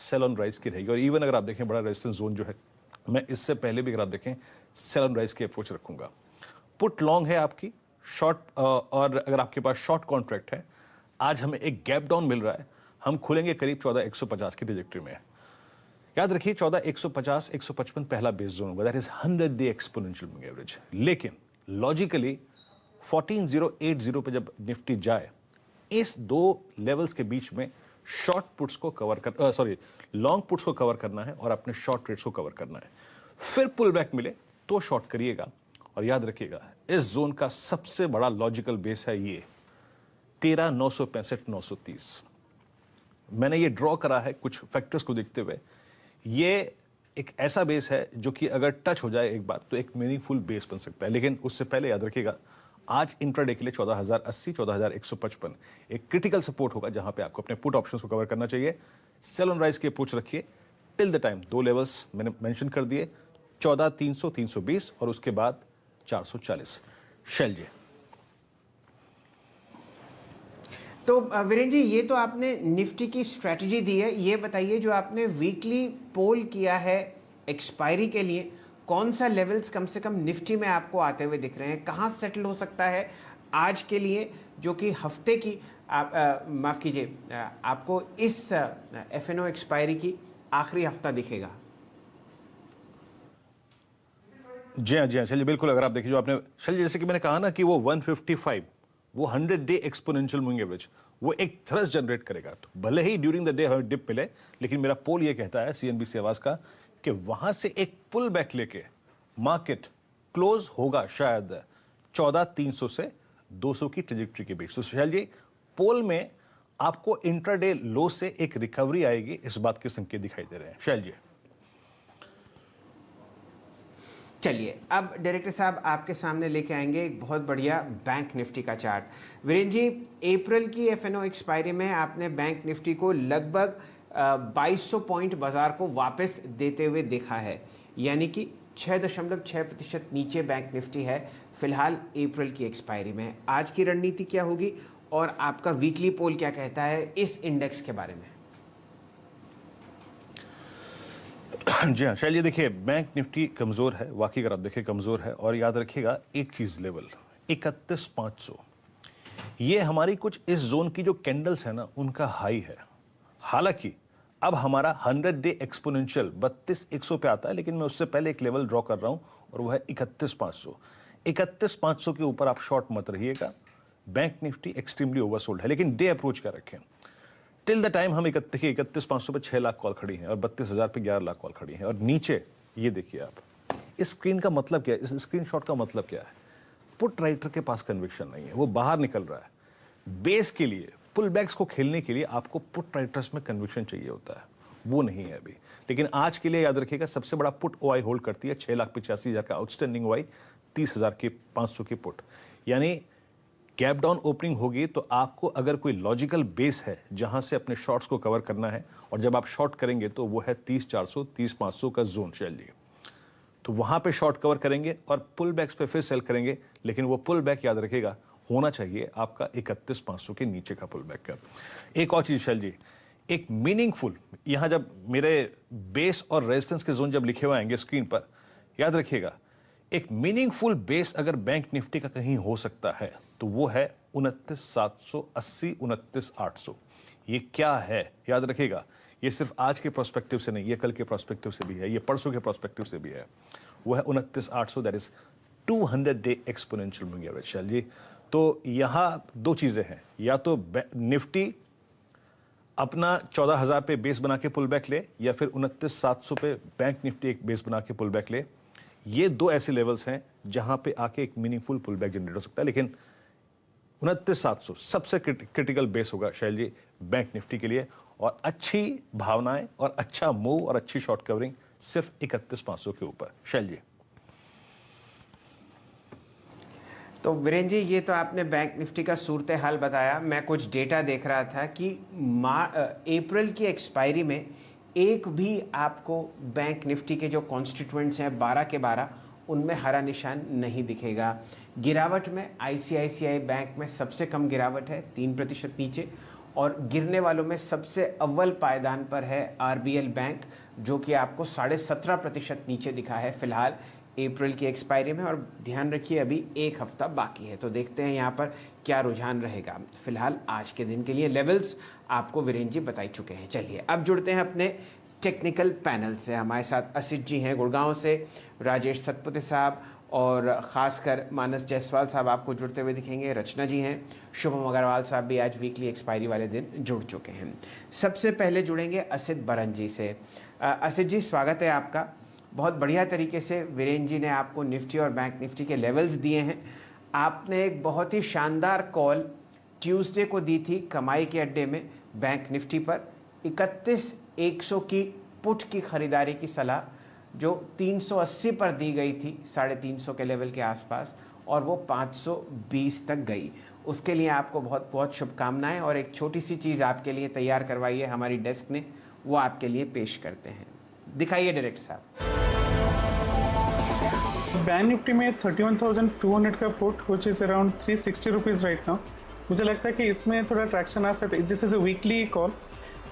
Cell on rise की रहेगी। और इवन अगर आप देखें बड़ा रेजिस्टेंस जोन जो है, मैं इससे पहले भी अगर आप देखें सेल ऑन राइज की अप्रोच रखूंगा। पुट लॉन्ग है आपकी शॉर्ट, और अगर आपके पास शॉर्ट कॉन्ट्रैक्ट है, आज हमें एक गैप डाउन मिल रहा है, हम खुलेंगे करीब 14,150 की ट्रेजेक्टरी में। याद रखिए 14,150 155 पहला बेस जोन होगा, that is 100 day exponential moving average. लेकिन लॉजिकली 14,080 पे जब निफ्टी जाए, इस दो लेवल्स के बीच में शॉर्ट पुट्स को कवर कर सॉरी लॉन्ग पुट्स को कवर करना है और अपने शॉर्ट ट्रेड्स को कवर करना है। फिर पुल बैक मिले तो शॉर्ट करिएगा। और याद रखिएगा इस जोन का सबसे बड़ा लॉजिकल बेस है ये 13,965 930। मैंने ये ड्रॉ करा है कुछ फैक्टर्स को देखते हुए। ये एक ऐसा बेस है जो कि अगर टच हो जाए एक बार तो एक मीनिंगफुल बेस बन सकता है। लेकिन उससे पहले याद रखिएगा आज इंट्राडे के लिए 14,080 14,155 एक क्रिटिकल सपोर्ट होगा जहां पे आपको अपने पुट ऑप्शंस को कवर करना चाहिए। सेल ऑन राइज की अप्रोच रखिए टिल द टाइम। दो लेवल्स मैंने मेंशन कर दिए, 14,300 320 और उसके बाद 440। शैल जी। तो वीरेंद्र जी, ये तो आपने निफ्टी की स्ट्रेटजी दी है, ये बताइए जो आपने वीकली पोल किया है एक्सपायरी के लिए, कौन सा लेवल्स कम से कम निफ्टी में आपको आते हुए दिख रहे हैं, कहाँ सेटल हो सकता है आज के लिए, जो कि हफ्ते की माफ़ कीजिए आपको इस एफएनओ एक्सपायरी की आखिरी हफ्ता दिखेगा? जी हाँ चलिए बिल्कुल। अगर आप देखिए जो आपने चलिए जैसे कि मैंने कहा ना कि वो 155 वो 100 डे एक्सपोनेंशियल मूविंग एवरेज वो एक थ्रस्ट जनरेट करेगा। तो भले ही ड्यूरिंग द डे हमें डिप मिले, लेकिन मेरा पोल ये कहता है सीएनबीसी आवाज का कि वहां से एक पुल बैक लेके मार्केट क्लोज होगा शायद 14,300 से 200 की ट्रेजेक्टरी के बीच। तो सुशाल जी, पोल में आपको इंट्राडे लो से एक रिकवरी आएगी, इस बात के संकेत दिखाई दे रहे हैं। शैल जी। चलिए अब डायरेक्टर साहब आपके सामने लेके आएंगे एक बहुत बढ़िया बैंक निफ्टी का चार्ट। वीरेंद्र जी, अप्रैल की एफएनओ एक्सपायरी में आपने बैंक निफ्टी को लगभग 2200 पॉइंट बाजार को वापस देते हुए देखा है, यानी कि 6.6% नीचे बैंक निफ्टी है फिलहाल अप्रैल की एक्सपायरी में। आज की रणनीति क्या होगी और आपका वीकली पोल क्या कहता है इस इंडेक्स के बारे में? जी हाँ शैल जी, देखिए बैंक निफ्टी कमजोर है, वाकई अगर आप देखिए कमजोर है। और याद रखिएगा एक चीज, लेवल 31,500 ये हमारी कुछ इस जोन की जो कैंडल्स है ना उनका हाई है। हालांकि अब हमारा 100 डे एक्सपोनेंशियल 32,100 पे आता है, लेकिन मैं उससे पहले एक लेवल ड्रॉ कर रहा हूं और वह है 31,500। 31,500 के ऊपर आप शॉर्ट मत रहिएगा। बैंक निफ्टी एक्सट्रीमली ओवरसोल्ड है, लेकिन डे अप्रोच क्या रखें टिल द टाइम। हम 31,500 पे 6 लाख कॉल खड़ी हैं और 32,000 पे 11 लाख कॉल खड़ी हैं। और नीचे ये देखिए आप, इस स्क्रीन का मतलब क्या है, इस स्क्रीनशॉट का मतलब क्या है? पुट राइटर के पास कन्विक्शन नहीं है, वो बाहर निकल रहा है। बेस के लिए पुल बैक्स को खेलने के लिए आपको पुट राइटर्स में कन्विक्शन चाहिए होता है, वो नहीं है अभी। लेकिन आज के लिए याद रखिएगा सबसे बड़ा पुट ओआई होल्ड करती है 6,85,000 का आउटस्टैंडिंग ओआई, 30,000 की 500 की पुट। यानी गैप डाउन ओपनिंग होगी तो आपको अगर कोई लॉजिकल बेस है जहां से अपने शॉर्ट्स को कवर करना है, और जब आप शॉर्ट करेंगे तो वो है 30,400 30,500 का जोन। शैल जी, तो वहां पे शॉर्ट कवर करेंगे और पुल बैक्स पे फिर सेल करेंगे, लेकिन वो पुल बैक याद रखेगा होना चाहिए आपका 31,500 के नीचे का पुल बैक का। एक और चीज शैल जी, एक मीनिंगफुल, यहां जब मेरे बेस और रेजिस्टेंस के जोन जब लिखे हुए आएंगे स्क्रीन पर, याद रखिएगा एक मीनिंगफुल बेस अगर बैंक निफ्टी का कहीं हो सकता है तो वो है 29,780 29,800। ये क्या है याद रखिएगा, ये सिर्फ आज के प्रोस्पेक्टिव से नहीं, ये कल के प्रोस्पेक्टिव से भी है, ये परसों के प्रोस्पेक्टिव से भी है। वो है 29,800, that is 200 day exponential moving average. Shail ji, तो यहां दो चीजें हैं, या तो निफ्टी अपना 14,000 पे बेस बना के पुल बैक ले, या फिर 29,700 पे बैंक निफ्टी एक बेस बना के पुल बैक ले। ये दो ऐसे लेवल्स हैं जहां पे आके एक मीनिंगफुल पुल बैक जनरेट हो सकता है। लेकिन 29,700 सबसे क्रिटिकल बेस होगा शैल जी बैंक निफ्टी के लिए, और अच्छी भावनाएं और अच्छा मूव और अच्छी शॉर्ट कवरिंग सिर्फ 31,500 के ऊपर। शैल जी। तो वीरेंद्र जी, ये तो आपने बैंक निफ्टी का सूरत हाल बताया। मैं कुछ डेटा देख रहा था कि अप्रैल की एक्सपायरी में एक भी आपको बैंक निफ्टी के जो कॉन्स्टिट्यूएंट्स हैं 12 के 12 उनमें हरा निशान नहीं दिखेगा। गिरावट में आईसीआईसीआई बैंक में सबसे कम गिरावट है 3% नीचे, और गिरने वालों में सबसे अव्वल पायदान पर है आरबीएल बैंक, जो कि आपको 17.5% नीचे दिखा है फिलहाल अप्रैल की एक्सपायरी में। और ध्यान रखिए अभी एक हफ्ता बाकी है, तो देखते हैं यहाँ पर क्या रुझान रहेगा। फिलहाल आज के दिन के लिए लेवल्स आपको वीरेन जी बता चुके हैं। चलिए अब जुड़ते हैं अपने टेक्निकल पैनल से। हमारे साथ असित जी हैं गुड़गांव से, राजेश सतपुते साहब और ख़ासकर मानस जायसवाल साहब आपको जुड़ते हुए दिखेंगे, रचना जी हैं, शुभम अग्रवाल साहब भी आज वीकली एक्सपायरी वाले दिन जुड़ चुके हैं। सबसे पहले जुड़ेंगे असित बरन जी से। असित जी स्वागत है आपका। बहुत बढ़िया तरीके से वीरेन जी ने आपको निफ्टी और बैंक निफ्टी के लेवल्स दिए हैं। आपने एक बहुत ही शानदार कॉल ट्यूसडे को दी थी कमाई के अड्डे में बैंक निफ्टी पर 31,100 की पुट की खरीदारी की सलाह, जो 380 पर दी गई थी 350 के लेवल के आसपास, और वो 520 तक गई। उसके लिए आपको बहुत बहुत शुभकामनाएं। और एक छोटी सी चीज़ आपके लिए तैयार करवाई है हमारी डेस्क ने, वो आपके लिए पेश करते हैं। दिखाइए डायरेक्टर साहब। बैंक निफ्टी में 31,200 का put which is around 360 rupees right now. मुझे लगता है कि इसमें थोड़ा ट्रैक्शन आ सकता है। This is a weekly call.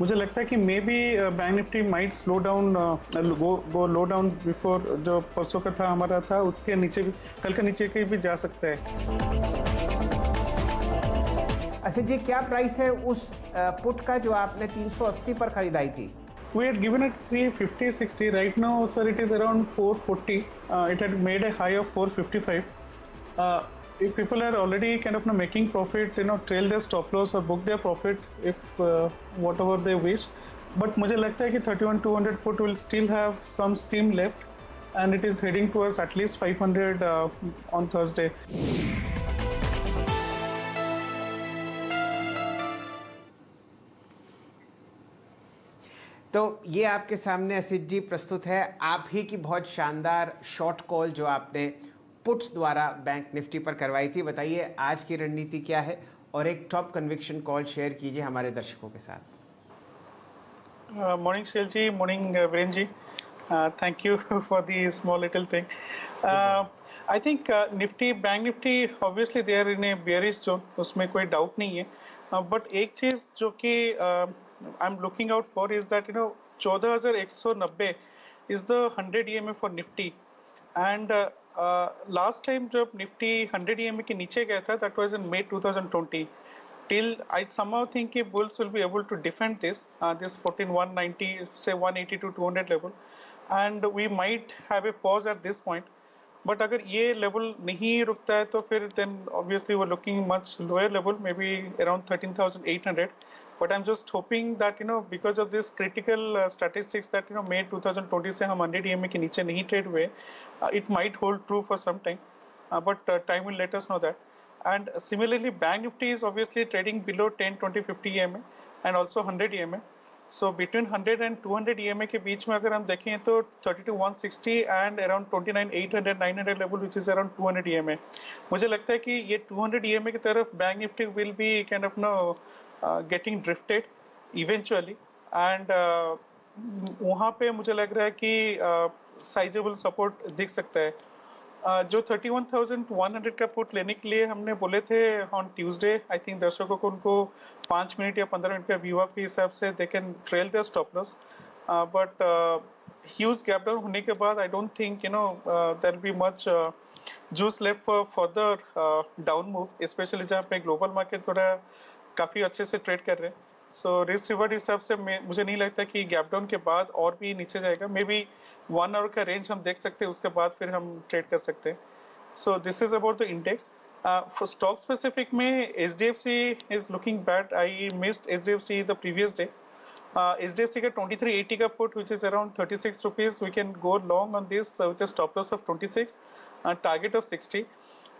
मुझे लगता है कि may be bank Nifty might slow down, go low down before जो परसों का था हमारा था, उसके नीचे भी, कल के नीचे के भी जा सकता है। अच्छा जी, क्या प्राइस है उस पुट का जो आपने 380 पर खरीदाई थी? We had given it 350, 60. Right now, sir, it is around 440. It had made a high of 455. If people are already kind of making profit, trail their stop loss or book their profit if whatever they wish. But मुझे लगता है कि 31,200 put will still have some steam left, and it is heading towards at least 500 on Thursday. तो ये आपके सामने असित जी प्रस्तुत है आप ही की बहुत शानदार शॉर्ट कॉल जो आपने पुट्स द्वारा बैंक निफ्टी पर करवाई थी। बताइए आज की रणनीति क्या है, और एक टॉप कन्विक्शन कॉल शेयर कीजिए हमारे दर्शकों के साथ। Morning, Shilji. Morning, Viren ji. Thank you for the small little thing. I think Nifty, Bank Nifty, obviously they are in a bearish zone. उसमें कोई doubt नहीं है. But एक चीज जो कि I'm looking out for is that 14,190 is the 100 EMA for Nifty. And last time जब Nifty 100 EMA के नीचे गया था, that was in May 2020. Till I somehow think कि bulls will be able to defend this 14,190, say 180 to 200 level, and we might have a pause at this point. But अगर ये level नहीं रुकता है तो फिर then obviously we're looking much lower level, maybe around 13,800. But I'm just hoping that because of this critical statistics that May 2020 से हम 100 EMA के नीचे नहीं trade हुए, it might hold true for some time. But time will let us know that. And similarly, Bank Nifty is obviously trading below 10, 20, 50 EMA and also 100 EMA. So between 100 and 200 EMA के बीच में अगर हम देखें तो 32,160 and around 29,800, 900 level which is around 200 EMA. मुझे लगता है कि ये 200 EMA की तरफ Bank Nifty will be kind of getting drifted eventually, and वहाँ पे मुझे लग रहा है कि sizable support दिख सकता है। जो 31,100 का पुट लेने के लिए हमने बोले थे ऑन ट्यूसडे, आई थिंक दर्शकों को उनको 5 मिनट या 15 मिनट का व्यू अप के हिसाब से they can trail their stop loss, but huge gap down होने के बाद I don't think there will be much juice left for further down move, specially जहाँ पे ग्लोबल मार्केट थोड़ा काफ़ी अच्छे से ट्रेड कर रहे हैं। सो रिस्क रिवर्ड हिसाब से मुझे नहीं लगता कि गैप डाउन के बाद और भी नीचे जाएगा। मे बी 1 आवर का रेंज हम देख सकते हैं, उसके बाद फिर हम ट्रेड कर सकते हैं। So this is about the index. For stock specific में HDFC is looking bad. I missed HDFC the previous day. HDFC का 2380 का put which is around 36 rupees. We can go long on this with stop loss of 26, target of 60।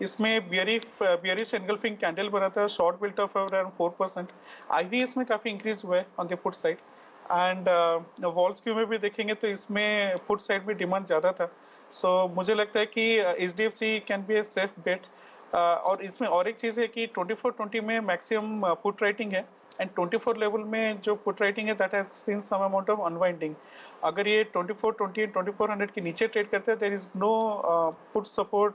इसमें bearish engulfing candle बना था, short built of around 4%। IVS में काफ़ी increase हुआ है on the put side, and walls Q में भी देखेंगे तो इसमें पुट साइड में डिमांड ज़्यादा था। सो मुझे लगता है कि HDFC can be a safe bet. और इसमें और एक चीज़ है कि 2420 में मैक्सिमम पुट राइटिंग है, एंड 24 लेवल में जो पुट राइटिंग है that has seen some amount of unwinding. अगर ये 2420 2400 के नीचे ट्रेड करते हैं, there is no put support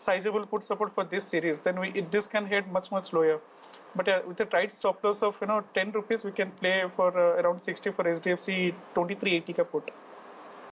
sizable put support for this series, then this can head much lower. But with a tight stop loss of 10 rupees, we can play for around 60 for SDFC 2380 ka put.